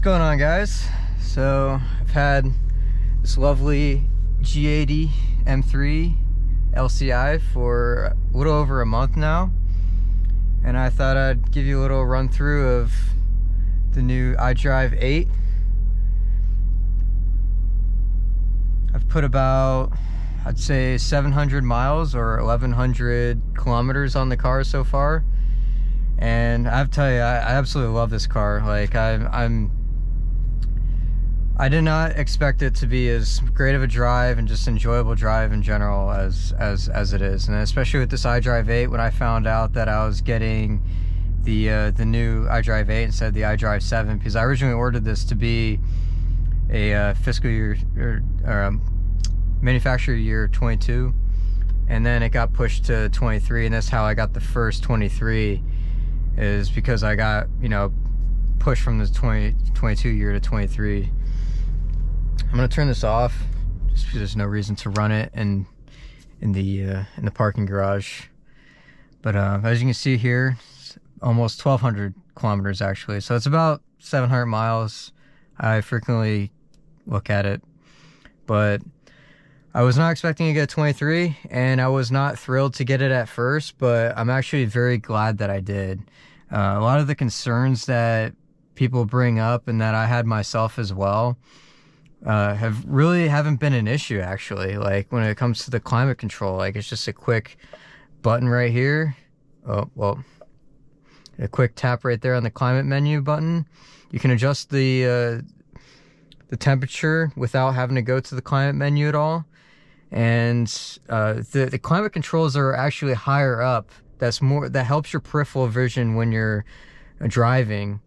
going on, guys? So I've had this lovely G80 M3 LCI for a little over a month now, and I thought I'd give you a little run through of the new iDrive8. I've put about, I'd say, 700 miles or 1,100 kilometers on the car so far, and I have to tell you, I absolutely love this car. Like I did not expect it to be as great of a drive and just enjoyable drive in general as it is, and especially with this iDrive8. When I found out that I was getting the new iDrive8 instead of the iDrive7, because I originally ordered this to be a fiscal year or manufacturer year 22, and then it got pushed to 23, and that's how I got the first 23, is because I got, you know, pushed from this 22 year to 23. I'm gonna turn this off just because there's no reason to run it in the parking garage. But as you can see here, it's almost 1,200 kilometers actually, so it's about 700 miles. I frequently look at it, but I was not expecting to get 23, and I was not thrilled to get it at first, but I'm actually very glad that I did. A lot of the concerns that people bring up, and that I had myself as well, haven't been an issue actually. Like when it comes to the climate control, like it's just a quick button right here. Oh, well, a quick tap right there on the climate menu button. You can adjust the temperature without having to go to the climate menu at all. And the climate controls are actually higher up. That helps your peripheral vision when you're driving,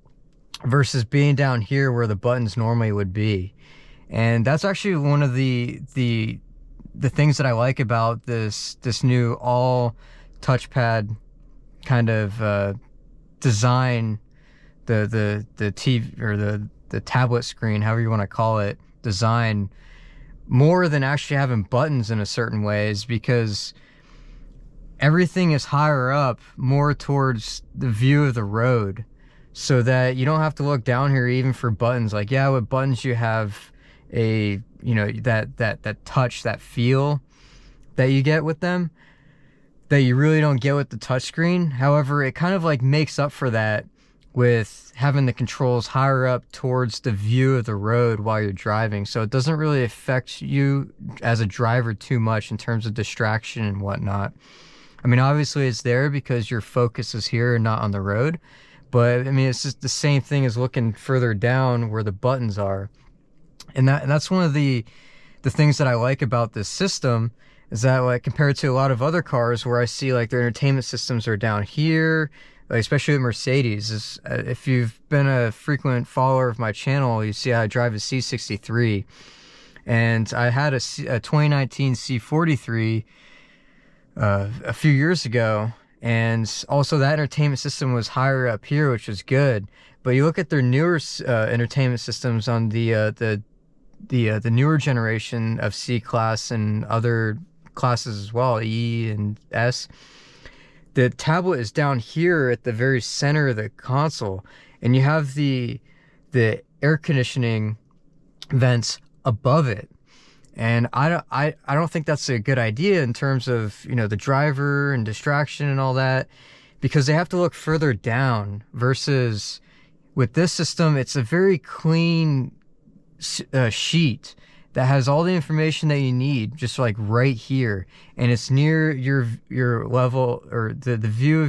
versus being down here where the buttons normally would be. And that's actually one of the things that I like about this new all touchpad kind of design, the TV or the tablet screen, however you want to call it, design, more than actually having buttons in a certain way, is because everything is higher up, more towards the view of the road, so that you don't have to look down here even for buttons. Like, yeah, with buttons you have a, you know, that touch, that feel that you get with them that you really don't get with the touchscreen. However, it kind of like makes up for that with having the controls higher up towards the view of the road while you're driving, so it doesn't really affect you as a driver too much in terms of distraction and whatnot. I mean, obviously it's there because your focus is here and not on the road, but I mean, it's just the same thing as looking further down where the buttons are. And that's one of the things that I like about this system, is that, like, compared to a lot of other cars where I see like their entertainment systems are down here, like especially with Mercedes. If you've been a frequent follower of my channel, you see I drive a C63, and I had a 2019 C43 a few years ago, and also that entertainment system was higher up here, which was good. But you look at their newer entertainment systems on the newer generation of C-Class and other classes as well, E and S, the tablet is down here at the very center of the console, and you have the air conditioning vents above it. And I don't think that's a good idea in terms of, you know, the driver and distraction and all that, because they have to look further down, versus with this system, it's a very clean sheet that has all the information that you need just like right here, and it's near your level, or the view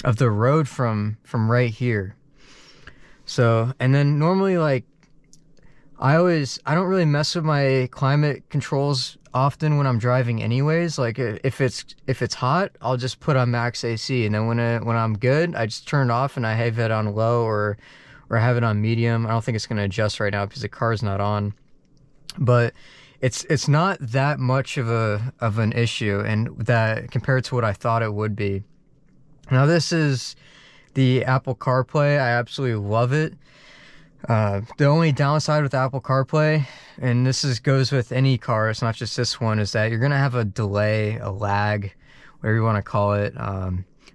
of the road from right here. So, and then normally, like, I don't really mess with my climate controls often when I'm driving anyways. Like if it's hot, I'll just put on max AC, and then when I'm good, I just turn it off and I have it on low or have it on medium. I don't think it's going to adjust right now because the car's not on, but it's not that much of an issue, and that compared to what I thought it would be. Now, this is the Apple CarPlay. I absolutely love it. The only downside with Apple CarPlay, and this goes with any car, it's not just this one, is that you're going to have a delay, a lag, whatever you want to call it,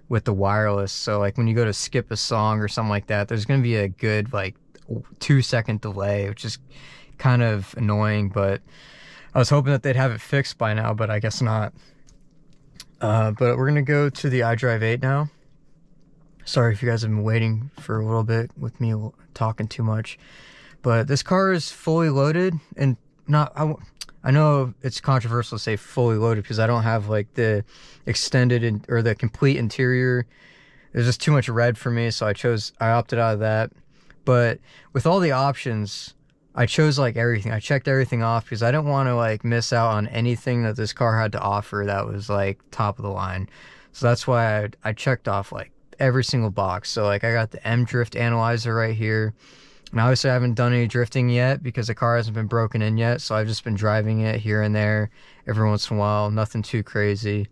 with the wireless. So like when you go to skip a song or something like that, there's going to be a good like 2-second delay, which is kind of annoying, but I was hoping that they'd have it fixed by now, but I guess not. But we're gonna go to the iDrive8 now. Sorry if you guys have been waiting for a little bit with me talking too much, but this car is fully loaded, and I know it's controversial to say fully loaded because I don't have like the extended or the complete interior. There's just too much red for me, so I opted out of that. But with all the options, I chose like everything. I checked everything off because I didn't want to like miss out on anything that this car had to offer that was like top of the line. So that's why I checked off like every single box. So like I got the M drift analyzer right here. And obviously I haven't done any drifting yet because the car hasn't been broken in yet. So I've just been driving it here and there every once in a while. Nothing too crazy.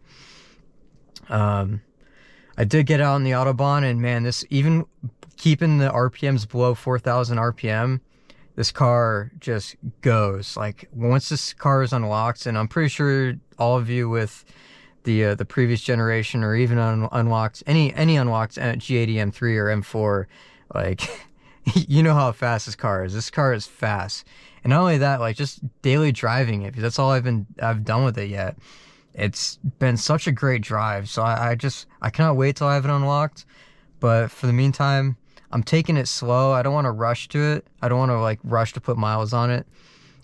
I did get out on the Autobahn, and man, this, even keeping the RPMs below 4,000 RPM, this car just goes. Like once this car is unlocked, and I'm pretty sure all of you with the previous generation or even unlocked any unlocked G80 M3 or M4, like you know how fast this car is. This car is fast, and not only that, like just daily driving it, because that's all I've done with it yet. It's been such a great drive, so I cannot wait till I have it unlocked. But for the meantime, I'm taking it slow. I don't want to rush to it. I don't want to like rush to put miles on it.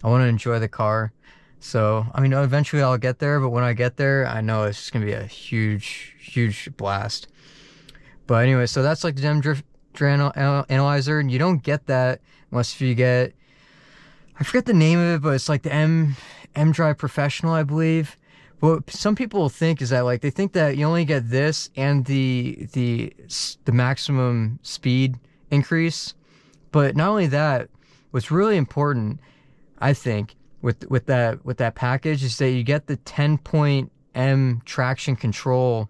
I want to enjoy the car. So, I mean, eventually I'll get there, but when I get there, I know it's just going to be a huge blast. But anyway, so that's like the M drift analyzer, and you don't get that unless you get, I forget the name of it, but it's like the MxDrive Professional, I believe. What some people think is that like they think that you only get this and the maximum speed increase, but not only that, what's really important, I think, with that package is that you get the 10-point M traction control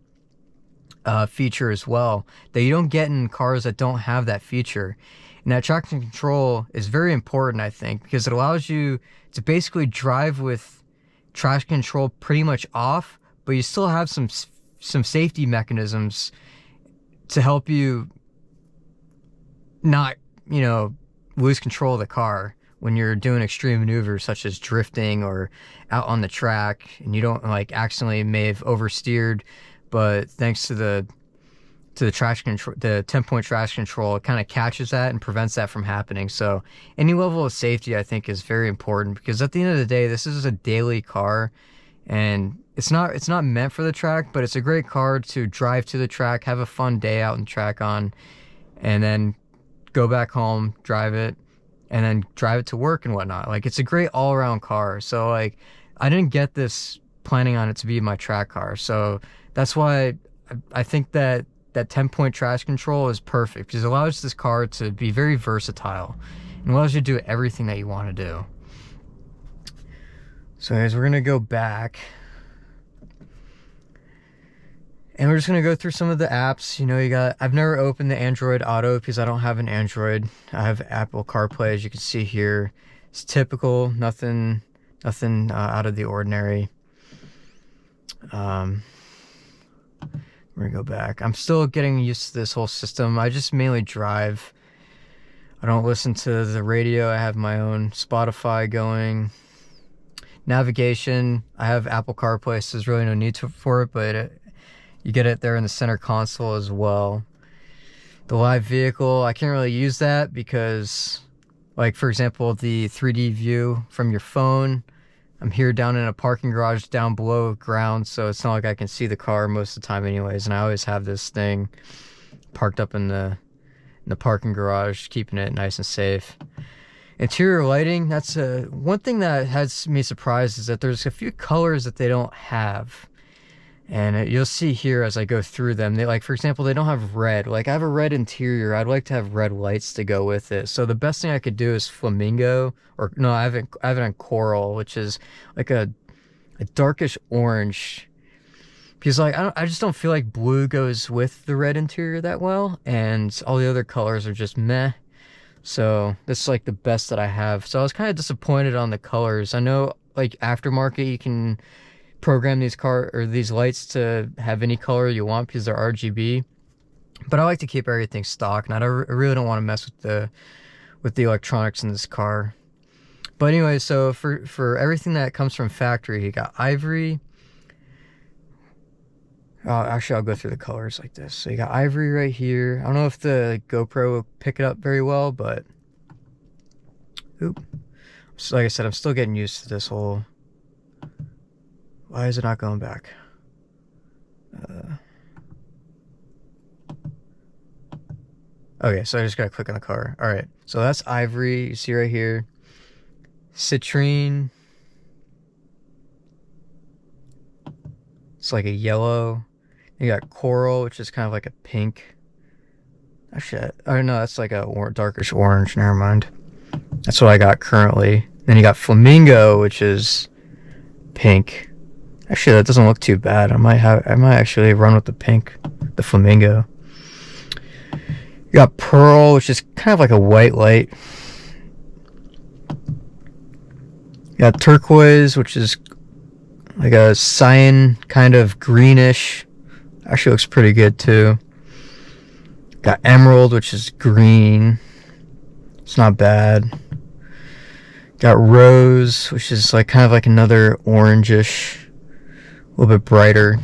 feature as well, that you don't get in cars that don't have that feature. And that traction control is very important, I think, because it allows you to basically drive with traction control pretty much off, but you still have some safety mechanisms to help you not, lose control of the car when you're doing extreme maneuvers such as drifting or out on the track, and you don't like accidentally may have oversteered, but thanks to the traction control, the 10-point traction control, it kind of catches that and prevents that from happening. So any level of safety, I think, is very important, because at the end of the day, this is a daily car, and it's not meant for the track, but it's a great car to drive to the track, have a fun day out on the track on, and then go back home, drive it, and then drive it to work and whatnot. Like, it's a great all-around car. So like, I didn't get this planning on it to be my track car. So that's why I think that 10-point traction control is perfect, because it allows this car to be very versatile and allows you to do everything that you want to do. So anyways, we're gonna go back and we're just gonna go through some of the apps. I've never opened the Android Auto because I don't have an Android. I have Apple CarPlay, as you can see here. It's typical, nothing out of the ordinary. We're gonna go back. I'm still getting used to this whole system. I just mainly drive. I don't listen to the radio. I have my own Spotify going. Navigation, I have Apple CarPlay, so there's really no need for it, but you get it there in the center console as well. The live vehicle, I can't really use that because, like, for example, the 3D view from your phone, I'm here down in a parking garage down below ground, so it's not like I can see the car most of the time anyways, and I always have this thing parked up in the parking garage, keeping it nice and safe. Interior lighting, that's one thing that has me surprised, is that there's a few colors that they don't have. And you'll see here as I go through them, they, like, for example, they don't have red. Like, I have a red interior. I'd like to have red lights to go with it. So the best thing I could do is flamingo, or no, I have it on coral, which is like a darkish orange. Because like I just don't feel like blue goes with the red interior that well, and all the other colors are just meh. So this is like the best that I have. So I was kind of disappointed on the colors. I know like aftermarket you can program these lights to have any color you want because they're RGB, but I like to keep everything stock, and I really don't want to mess with the electronics in this car. But anyway, so for everything that comes from factory, you got ivory. Actually, I'll go through the colors like this. So you got ivory right here. I don't know if the GoPro will pick it up very well, but so like I said, I'm still getting used to this whole. Why is it not going back? Okay, so I just gotta click on the car. All right, so that's ivory. You see right here. Citrine. It's like a yellow. You got coral, which is kind of like a pink. Actually, oh no, that's like a darkish orange. Never mind. That's what I got currently. Then you got flamingo, which is pink. Actually, that doesn't look too bad. I might actually run with the pink, the flamingo. You got pearl, which is kind of like a white light. You got turquoise, which is like a cyan kind of greenish. Actually looks pretty good too. Got emerald, which is green. It's not bad. Got rose, which is like kind of like another orangish, a little bit brighter.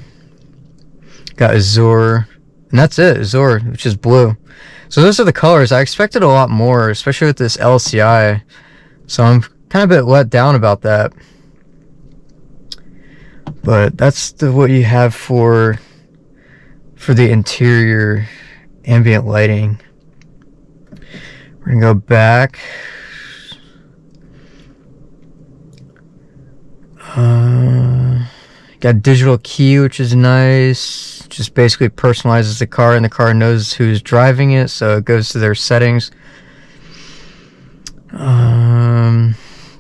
Got azure, and that's it. Azure, which is blue. So those are the colors. I expected a lot more, especially with this LCI. So I'm kind of a bit let down about that. But that's what you have for the interior ambient lighting. We're gonna go back. Got digital key, which is nice. Just basically personalizes the car, and the car knows who's driving it, so it goes to their settings.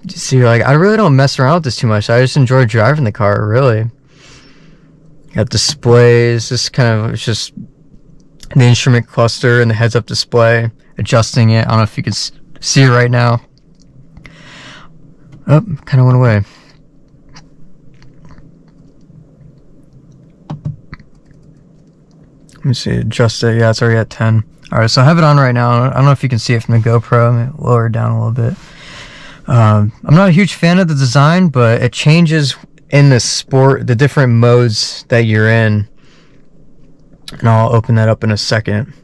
See, like, I really don't mess around with this too much. I just enjoy driving the car, really. Got displays. This kind of, it's just the instrument cluster and the heads-up display, adjusting it. I don't know if you can see it right now. Oh, kind of went away. Let me see, adjust it. Yeah, it's already at 10. Alright, so I have it on right now. I don't know if you can see it from the GoPro. I'm going to lower it down a little bit. I'm not a huge fan of the design, but it changes in the different modes that you're in. And I'll open that up in a second.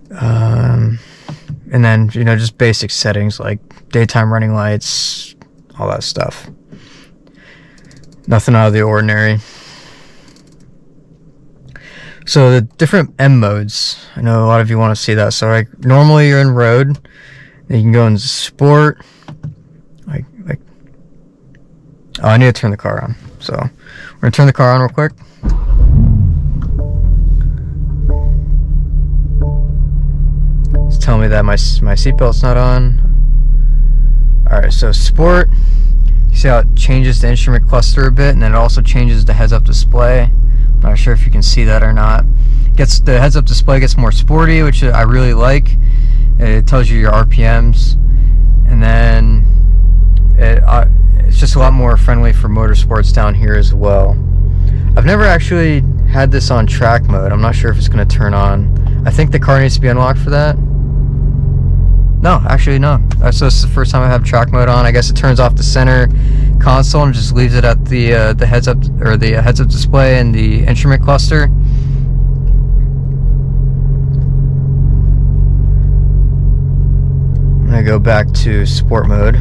And then, just basic settings like daytime running lights, all that stuff. Nothing out of the ordinary. So the different M modes, I know a lot of you want to see that. So like normally you're in road, then you can go into sport. Oh, I need to turn the car on. So we're gonna turn the car on real quick. It's telling me that my seatbelt's not on. All right, so sport. You see how it changes the instrument cluster a bit, and then it also changes the heads-up display. Not sure if you can see that or not. The heads-up display gets more sporty, which I really like. It tells you your RPMs, and then it's just a lot more friendly for motorsports down here as well. I've never actually had this on track mode. I'm not sure if it's going to turn on. I think the car needs to be unlocked for that. No, actually no. So this is the first time I have track mode on. I guess it turns off the center console and just leaves it at the heads-up or the heads-up display and the instrument cluster. I'm gonna go back to sport mode,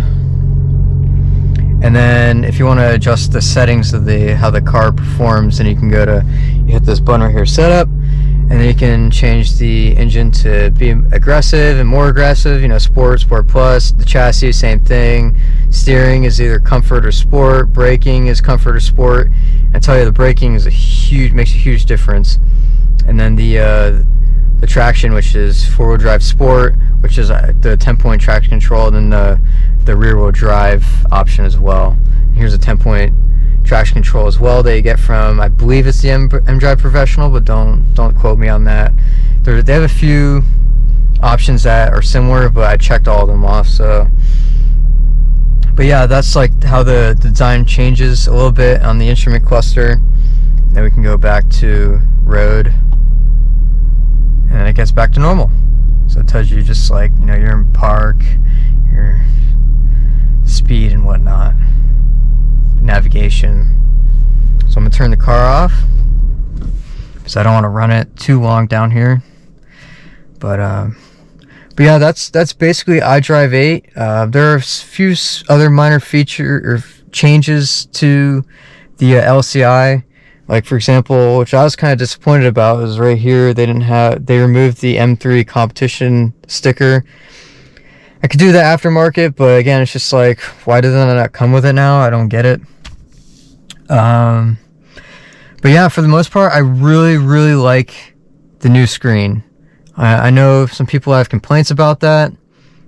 and then if you want to adjust the settings of how the car performs, then you can you hit this button right here, setup, and then you can change the engine to be aggressive and more aggressive, sport plus. The chassis, same thing. Steering is either comfort or sport. Braking is comfort or sport. I tell you, the braking makes a huge difference. And then the traction, which is four-wheel drive sport, which is the 10-point traction control, and then the rear-wheel drive option as well. And here's a 10-point traction control as well that you get from, I believe it's the MDrive Professional, but don't quote me on that. They have a few options that are similar, but I checked all of them off. But yeah, that's like how the design changes a little bit on the instrument cluster. Then we can go back to road, and it gets back to normal. So it tells you just like, you know, you're in park, your speed and whatnot, navigation. So I'm gonna turn the car off because I don't want to run it too long down here. But yeah, that's basically iDrive8. There are a few other minor feature or changes to the LCI. Like for example, which I was kind of disappointed about, is right here they removed the M3 Competition sticker. I could do the aftermarket, but again, it's just like, why does that not come with it now? I don't get it. But yeah, for the most part, I really like the new screen. I know some people have complaints about that.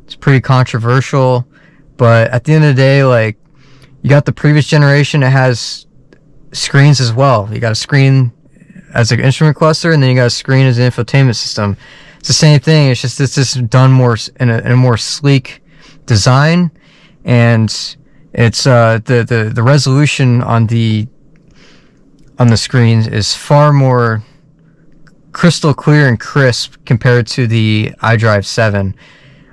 It's pretty controversial, but at the end of the day, like, you got the previous generation, it has screens as well. You got a screen as an instrument cluster, and then you got a screen as an infotainment system. It's the same thing. It's just done more in a more sleek design, and it's the resolution on the screens is far more crystal clear and crisp compared to the iDrive 7.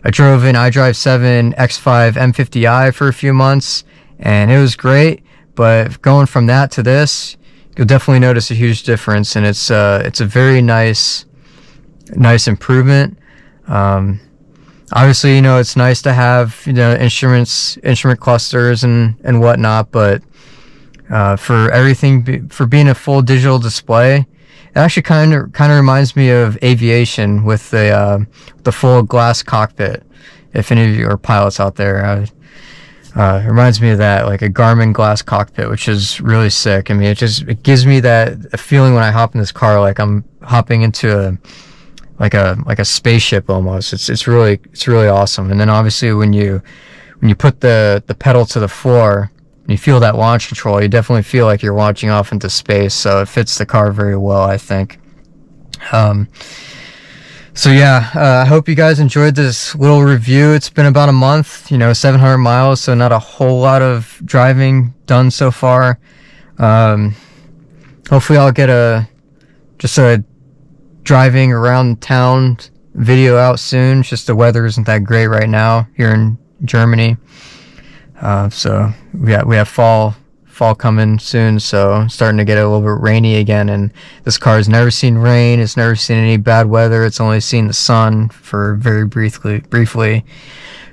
I drove an iDrive 7 X5 M50i for a few months, and it was great. But going from that to this, you'll definitely notice a huge difference, and it's a very nice improvement. Obviously, you know, it's nice to have, you know, instrument clusters and whatnot, but for everything, for being a full digital display, it actually kind of reminds me of aviation with the full glass cockpit. If any of you are pilots out there, it reminds me of that, like a Garmin glass cockpit, which is really sick. I mean, it gives me that feeling when I hop in this car, like I'm hopping into a spaceship almost. It's really awesome. And then obviously when you put the pedal to the floor, and you feel that launch control, you definitely feel like you're launching off into space. So it fits the car very well, I think. So yeah, I hope you guys enjoyed this little review. It's been about a month, you know, 700 miles, so not a whole lot of driving done so far. Hopefully I'll get just a driving around town video out soon. It's just the weather isn't that great right now here in Germany. So we have fall coming soon, so it's starting to get a little bit rainy again, and this car has never seen rain, it's never seen any bad weather, it's only seen the sun for very briefly.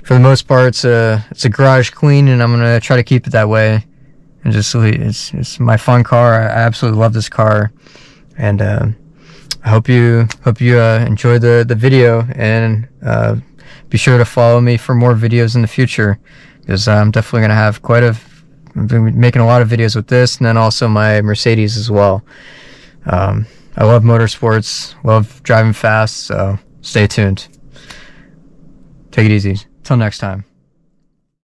For the most part, it's a garage clean, and I'm gonna try to keep it that way, and just it's my fun car. I absolutely love this car, and I hope you enjoyed the video, and be sure to follow me for more videos in the future, because I'm definitely gonna have I've been making a lot of videos with this, and then also my Mercedes as well. I love motorsports, love driving fast, so stay tuned. Take it easy. Till next time.